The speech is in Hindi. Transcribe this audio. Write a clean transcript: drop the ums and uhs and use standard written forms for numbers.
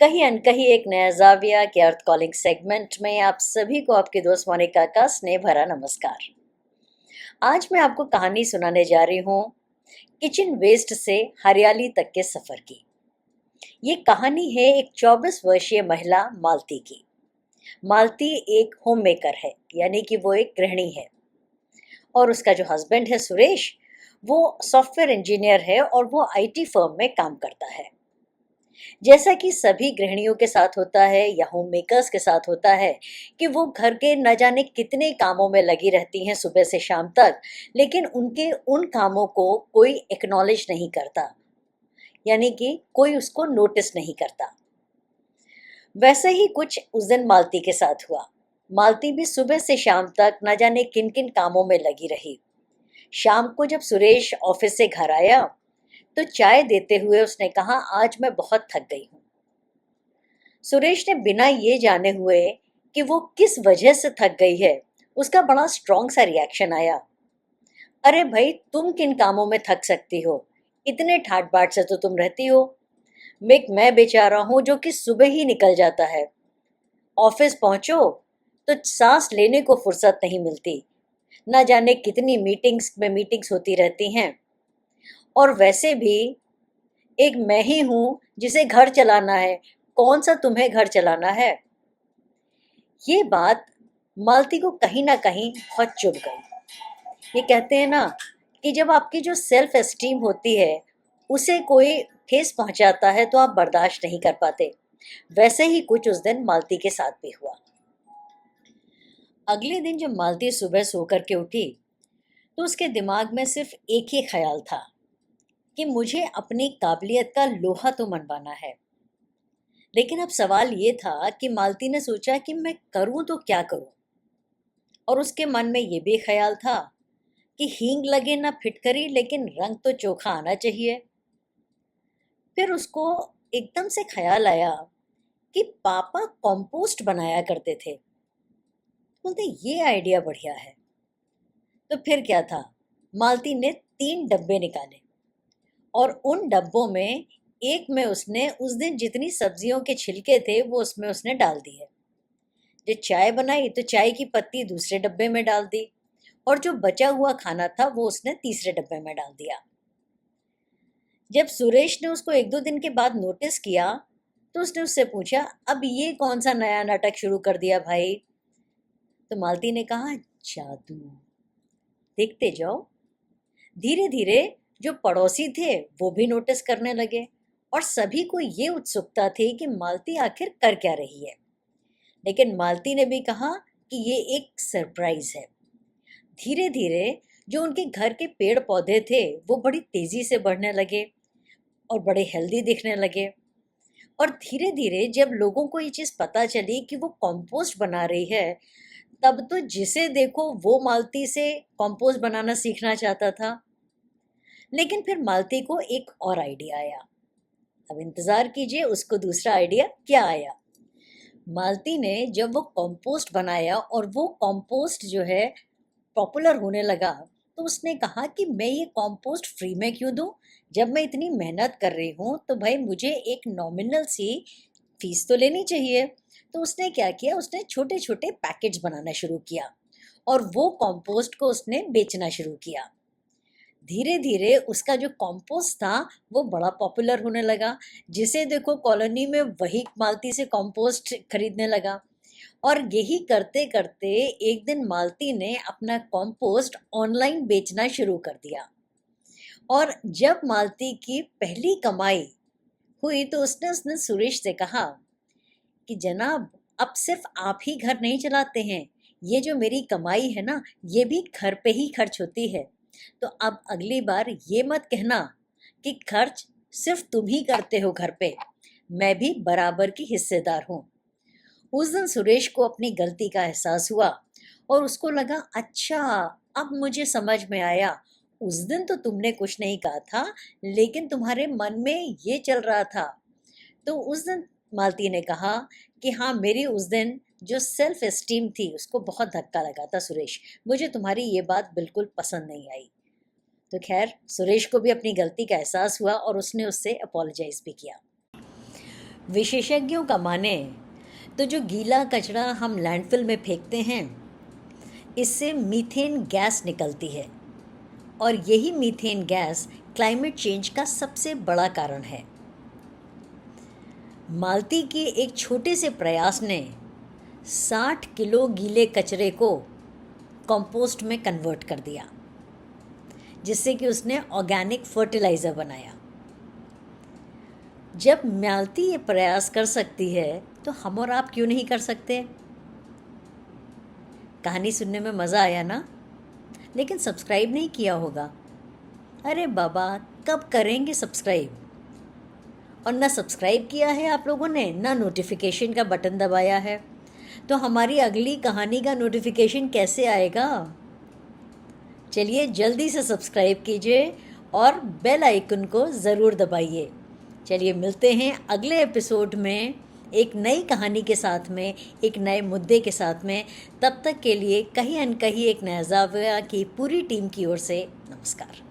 कहीं अनकहीं एक नया जाविया के अर्थ कॉलिंग सेगमेंट में आप सभी को आपकी दोस्त मोनिका का स्नेह भरा नमस्कार। आज मैं आपको कहानी सुनाने जा रही हूँ किचन वेस्ट से हरियाली तक के सफर की। ये कहानी है एक 24 वर्षीय महिला मालती की। मालती एक होम मेकर है, यानी कि वो एक गृहिणी है। और उसका जो हस्बैंड है सुरेश, वो सॉफ्टवेयर इंजीनियर है और वो आईटी फर्म में काम करता है। जैसा कि सभी गृहिणियों के साथ होता है या होम मेकर्स के साथ होता है कि वो घर के न जाने कितने कामों में लगी रहती हैं सुबह से शाम तक, लेकिन उनके उन कामों को कोई एक्नॉलेज नहीं करता, यानी कि कोई उसको नोटिस नहीं करता। वैसे ही कुछ उस दिन मालती के साथ हुआ। मालती भी सुबह से शाम तक न जाने किन किन कामों में लगी रही। शाम को जब सुरेश ऑफिस से घर आया तो चाय देते हुए उसने कहा, आज मैं बहुत थक गई हूँ। सुरेश ने बिना ये जाने हुए कि वो किस वजह से थक गई है, उसका बड़ा स्ट्रॉन्ग सा रिएक्शन आया। अरे भाई, तुम किन कामों में थक सकती हो? इतने ठाट बाट से तो तुम रहती हो। मैं बेचारा हूं जो कि सुबह ही निकल जाता है। ऑफिस पहुंचो तो सांस लेने को फुर्सत नहीं मिलती। ना जाने कितनी मीटिंग्स होती रहती हैं। और वैसे भी एक मैं ही हूं जिसे घर चलाना है। कौन सा तुम्हें घर चलाना है? ये बात मालती को कहीं ना कहीं बहुत चुभ गई। ये कहते हैं ना कि जब आपकी जो सेल्फ एस्टीम होती है उसे कोई ठेस पहुंचाता है तो आप बर्दाश्त नहीं कर पाते। वैसे ही कुछ उस दिन मालती के साथ भी हुआ। अगले दिन जब मालती सुबह सो करके उठी तो उसके दिमाग में सिर्फ एक ही ख्याल था कि मुझे अपनी काबिलियत का लोहा तो मनवाना है। लेकिन अब सवाल ये था कि मालती ने सोचा कि मैं करूं तो क्या करूं। और उसके मन में ये भी ख्याल था कि हींग लगे ना फिटकरी, लेकिन रंग तो चोखा आना चाहिए। फिर उसको एकदम से ख्याल आया कि पापा कंपोस्ट बनाया करते थे। बोलते ये आइडिया बढ़िया है। तो फिर क्या था, मालती ने 3 डब्बे निकाले और उन डब्बों में एक में उसने उस दिन जितनी सब्जियों के छिलके थे वो उसमें उसने डाल दिए। जो चाय बनाई तो चाय की पत्ती दूसरे डब्बे में डाल दी और जो बचा हुआ खाना था वो उसने तीसरे डब्बे में डाल दिया। जब सुरेश ने उसको 1-2 दिन के बाद नोटिस किया तो उसने उससे पूछा, अब ये कौन सा नया नाटक शुरू कर दिया भाई? तो मालती ने कहा, जादू। देखते जाओ। धीरे धीरे जो पड़ोसी थे वो भी नोटिस करने लगे और सभी को ये उत्सुकता थी कि मालती आखिर कर क्या रही है। लेकिन मालती ने भी कहा कि ये एक सरप्राइज है। धीरे धीरे जो उनके घर के पेड़ पौधे थे वो बड़ी तेजी से बढ़ने लगे और बड़े हेल्दी दिखने लगे। और धीरे धीरे जब लोगों को ये चीज़ पता चली कि वो कंपोस्ट बना रही है, तब तो जिसे देखो वो मालती से कंपोस्ट बनाना सीखना चाहता था। लेकिन फिर मालती को एक और आइडिया आया। अब इंतजार कीजिए, उसको दूसरा आइडिया क्या आया। मालती ने जब वो कंपोस्ट बनाया और वो कंपोस्ट जो है पॉपुलर होने लगा, तो उसने कहा कि मैं ये कंपोस्ट फ्री में क्यों दूं? जब मैं इतनी मेहनत कर रही हूँ तो भाई मुझे एक नॉमिनल सी फीस तो लेनी चाहिए। तो उसने क्या किया, उसने छोटे छोटे पैकेट्स बनाना शुरू किया और वो कंपोस्ट को उसने बेचना शुरू किया। धीरे धीरे उसका जो कंपोस्ट था वो बड़ा पॉपुलर होने लगा। जिसे देखो कॉलोनी में वही मालती से कंपोस्ट खरीदने लगा। और यही करते करते एक दिन मालती ने अपना कंपोस्ट ऑनलाइन बेचना शुरू कर दिया। और जब मालती की पहली कमाई हुई तो उसने उसने सुरेश से कहा कि जनाब, अब सिर्फ आप ही घर नहीं चलाते हैं। ये जो मेरी कमाई है ना, ये भी घर पे ही खर्च होती है। तो अब अगली बार ये मत कहना कि खर्च सिर्फ तुम ही करते हो घर पे। मैं भी बराबर की हिस्सेदार हूँ। उस दिन सुरेश को अपनी गलती का एहसास हुआ और उसको लगा, अच्छा, अब मुझे समझ में आया। उस दिन तो तुमने कुछ नहीं कहा था, लेकिन तुम्हारे मन में ये चल रहा था। तो उस दिन मालती ने कहा कि हाँ, मेरी उस दिन जो सेल्फ एस्टीम थी उसको बहुत धक्का लगा था सुरेश। मुझे तुम्हारी ये बात बिल्कुल पसंद नहीं आई। तो खैर, सुरेश को भी अपनी गलती का एहसास हुआ और उसने उससे अपोलोजाइज भी किया। विशेषज्ञों का माने तो जो गीला कचरा हम लैंडफिल में फेंकते हैं, इससे मीथेन गैस निकलती है और यही मीथेन गैस क्लाइमेट चेंज का सबसे बड़ा कारण है। मालती के एक छोटे से प्रयास ने 60 किलो गीले कचरे को कंपोस्ट में कन्वर्ट कर दिया, जिससे कि उसने ऑर्गेनिक फर्टिलाइज़र बनाया। जब मालती ये प्रयास कर सकती है तो हम और आप क्यों नहीं कर सकते? कहानी सुनने में मज़ा आया ना? लेकिन सब्सक्राइब नहीं किया होगा। अरे बाबा, कब करेंगे सब्सक्राइब? और ना सब्सक्राइब किया है आप लोगों ने, ना नोटिफिकेशन का बटन दबाया है, तो हमारी अगली कहानी का नोटिफिकेशन कैसे आएगा? चलिए जल्दी से सब्सक्राइब कीजिए और बेल आइकन को ज़रूर दबाइए। चलिए मिलते हैं अगले एपिसोड में एक नई कहानी के साथ में, एक नए मुद्दे के साथ में। तब तक के लिए कहीं अनकहीं एक नया ज़ाविया की पूरी टीम की ओर से नमस्कार।